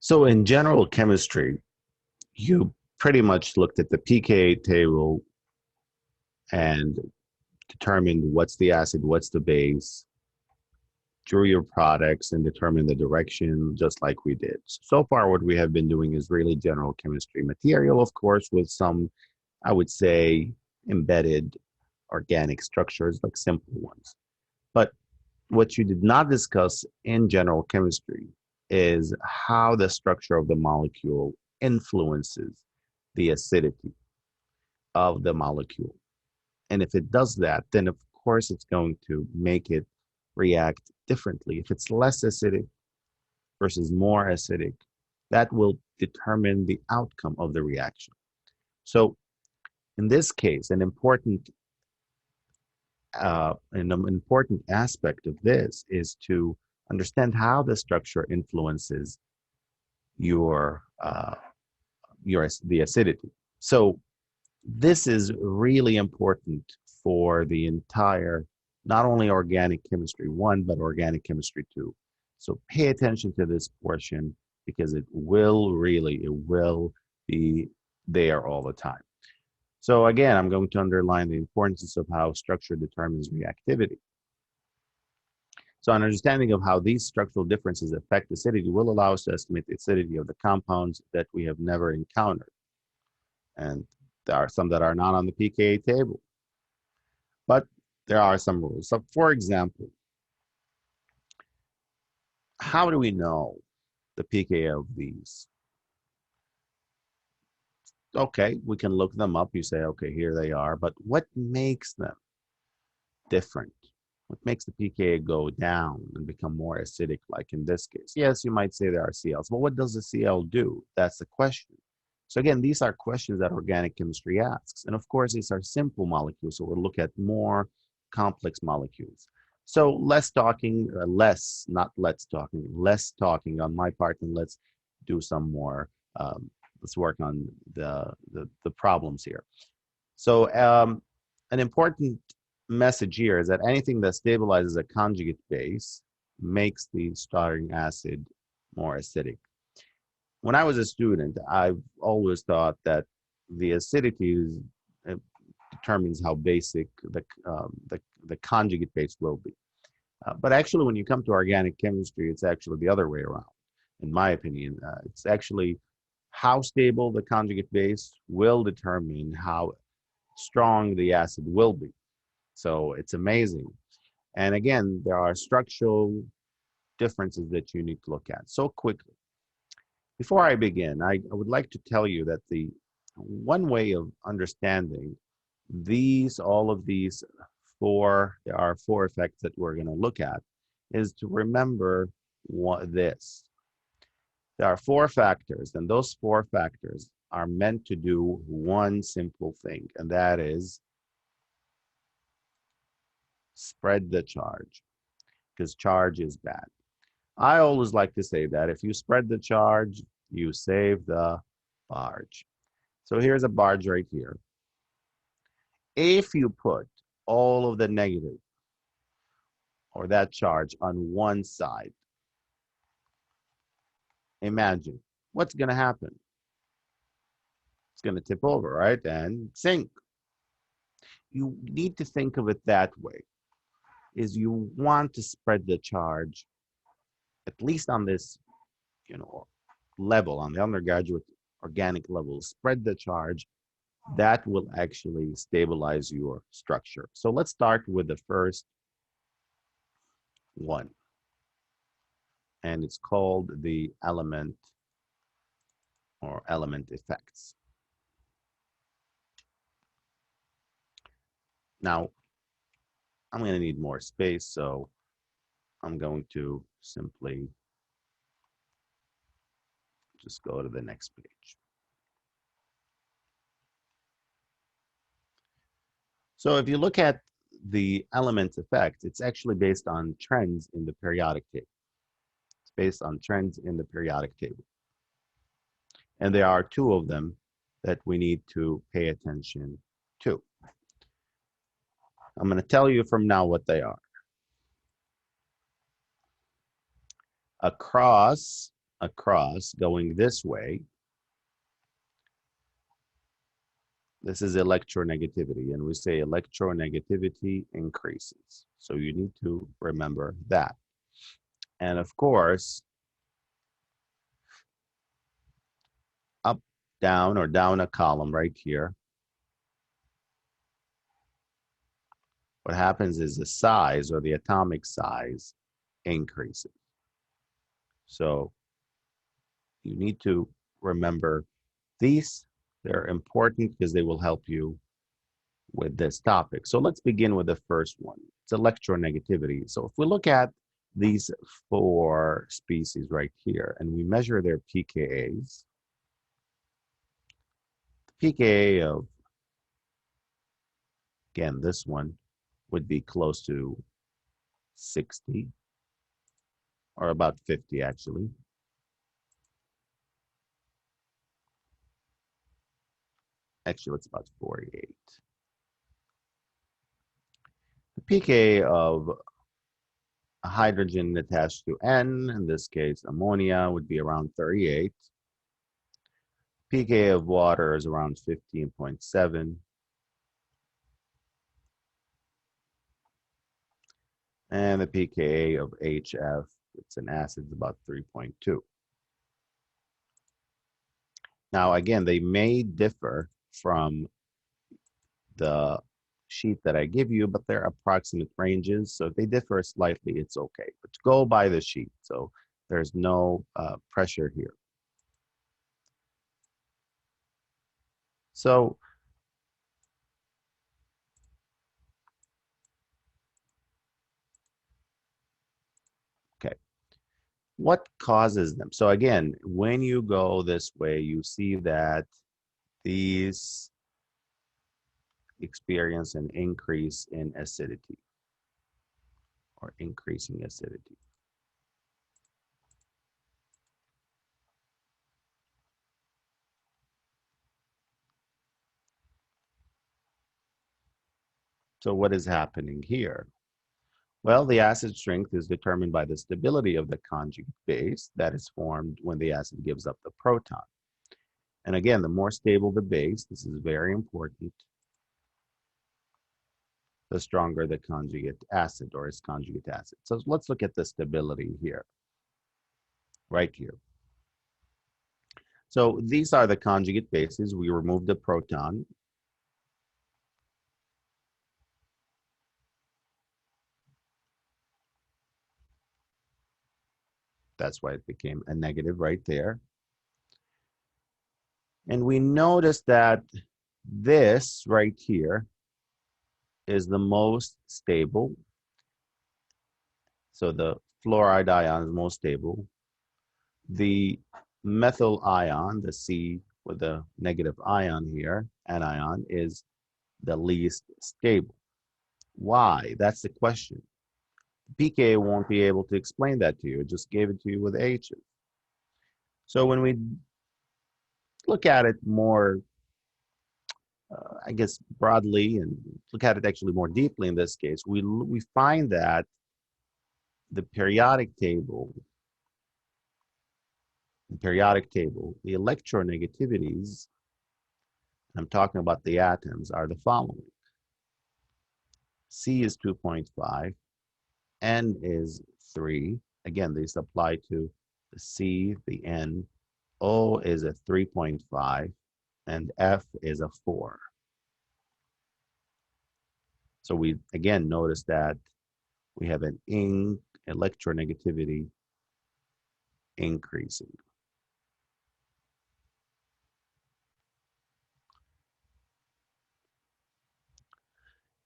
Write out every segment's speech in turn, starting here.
So in general chemistry, you pretty much looked at the pKa table and determined what's the acid, what's the base, drew your products and determined the direction just like we did. So far, what we have been doing is really general chemistry material, of course, with some, I would say, embedded organic structures, like simple ones. But what you did not discuss in general chemistry is how the structure of the molecule influences the acidity of the molecule. And if it does that, then of course it's going to make it react differently. If it's less acidic versus more acidic, that will determine the outcome of the reaction. So in this case, an important aspect of this is to understand how the structure influences your the acidity. So this is really important for the entire, not only organic chemistry one, but organic chemistry two. So pay attention to this portion because it will be there all the time. So again, I'm going to underline the importance of how structure determines reactivity. So an understanding of how these structural differences affect acidity will allow us to estimate the acidity of the compounds that we have never encountered. And there are some that are not on the pKa table, but there are some rules. So for example, how do we know the pKa of these? Okay, we can look them up. You say, okay, here they are, but what makes them different? What makes the pKa go down and become more acidic, like in this case? Yes, you might say there are CLs, but what does the CL do? That's the question. So again, these are questions that organic chemistry asks. And of course, these are simple molecules, so we'll look at more complex molecules. So less talking on my part, and let's do some more. Let's work on the problems here. So an important message here is that anything that stabilizes a conjugate base makes the starting acid more acidic. When I was a student, I've always thought that the acidity uh, determines how basic the conjugate base will be. But actually, when you come to organic chemistry, it's actually the other way around. In my opinion, it's actually how stable the conjugate base will determine how strong the acid will be. So it's amazing. And again, there are structural differences that you need to look at. So quickly, before I begin, I would like to tell you that the one way of understanding all of these there are four effects that we're going to look at, is to remember this. There are four factors, and those four factors are meant to do one simple thing, and that is spread the charge, because charge is bad. I always like to say that if you spread the charge, you save the barge. So here's a barge right here. If you put all of the negative or that charge on one side, imagine what's going to happen. It's going to tip over, right? And sink. You need to think of it that way, is you want to spread the charge, at least on this, you know, level, on the undergraduate organic level, spread the charge. That will actually stabilize your structure. So let's start with the first one, and it's called the element or element effects. Now, I'm going to need more space, so I'm going to simply just go to the next page. So if you look at the element effect, it's actually based on trends in the periodic table. It's based on trends in the periodic table. And there are two of them that we need to pay attention to. I'm going to tell you from now what they are. Across across going this way, this is electronegativity, and we say electronegativity increases. So you need to remember that. And of course, up, down, or down a column right here, what happens is the size or the atomic size increases. So you need to remember these. They're important because they will help you with this topic. So let's begin with the first one. It's electronegativity. So if we look at these 4 species right here and we measure their pKa's, the pKa of, again, this one would be close to 60 or about 50 actually. Actually, it's about 48. The pKa of a hydrogen attached to N, in this case ammonia, would be around 38. pKa of water is around 15.7. And the pKa of HF, it's an acid, is about 3.2. Now, again, they may differ from the sheet that I give you, but they're approximate ranges. So if they differ slightly, it's okay. But go by the sheet. So there's no pressure here. So okay, what causes them? So again, when you go this way, you see that these experience an increase in acidity or increasing acidity. So what is happening here? Well, the acid strength is determined by the stability of the conjugate base that is formed when the acid gives up the proton. And again, the more stable the base, this is very important, the stronger the conjugate acid or its conjugate acid. So let's look at the stability here, right here. So these are the conjugate bases. We remove the proton. That's why it became a negative right there. And we notice that this right here is the most stable. So the fluoride ion is most stable. The methyl ion, the C with the negative ion here, anion, is the least stable. Why? That's the question. pKa won't be able to explain that to you. It just gave it to you with H's. So when we look at it more, I guess, broadly and look at it actually more deeply in this case, we find that the periodic table, the electronegativities, I'm talking about the atoms, are the following. C is 2.5, N is 3. Again, these apply to the C, the N. O is a 3.5, and F is a 4. So we, again, notice that we have an electronegativity increasing.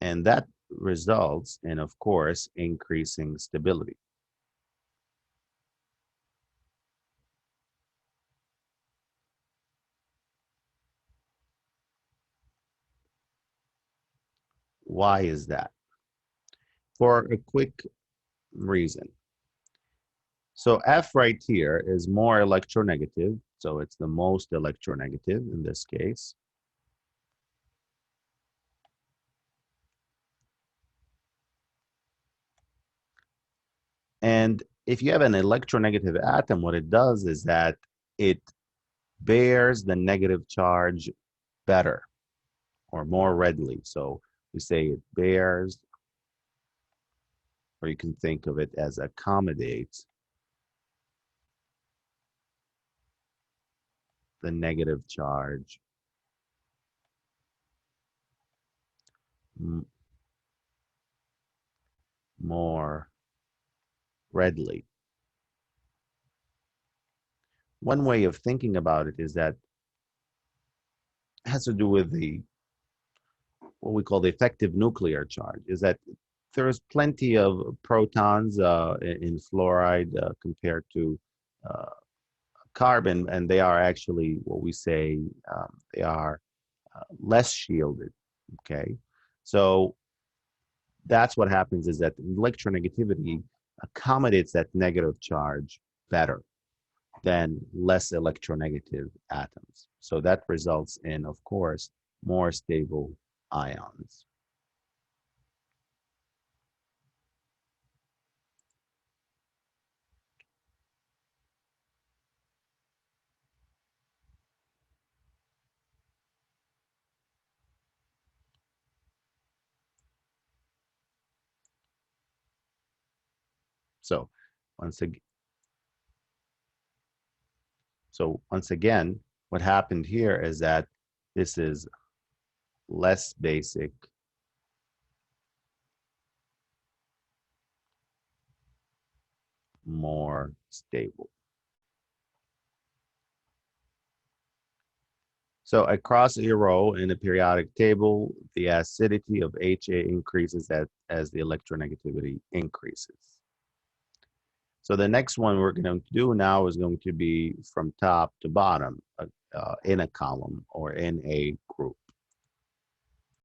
And that results in, of course, increasing stability. Why is that? For a quick reason. So F right here is more electronegative, so it's the most electronegative in this case. And if you have an electronegative atom, what it does is that it bears the negative charge better or more readily. So we say it bears, or you can think of it as accommodates the negative charge more readily. One way of thinking about it is that it has to do with the what we call the effective nuclear charge, is that there's plenty of protons in fluoride compared to uh, carbon, and they are actually what we say they are less shielded. Okay, so that's what happens is that electronegativity accommodates that negative charge better than less electronegative atoms. So that results in, of course, more stable ions. So once again, what happened here is that this is less basic, more stable. So across a row in a periodic table, the acidity of HA increases as the electronegativity increases. So the next one we're going to do now is going to be from top to bottom in a column or in a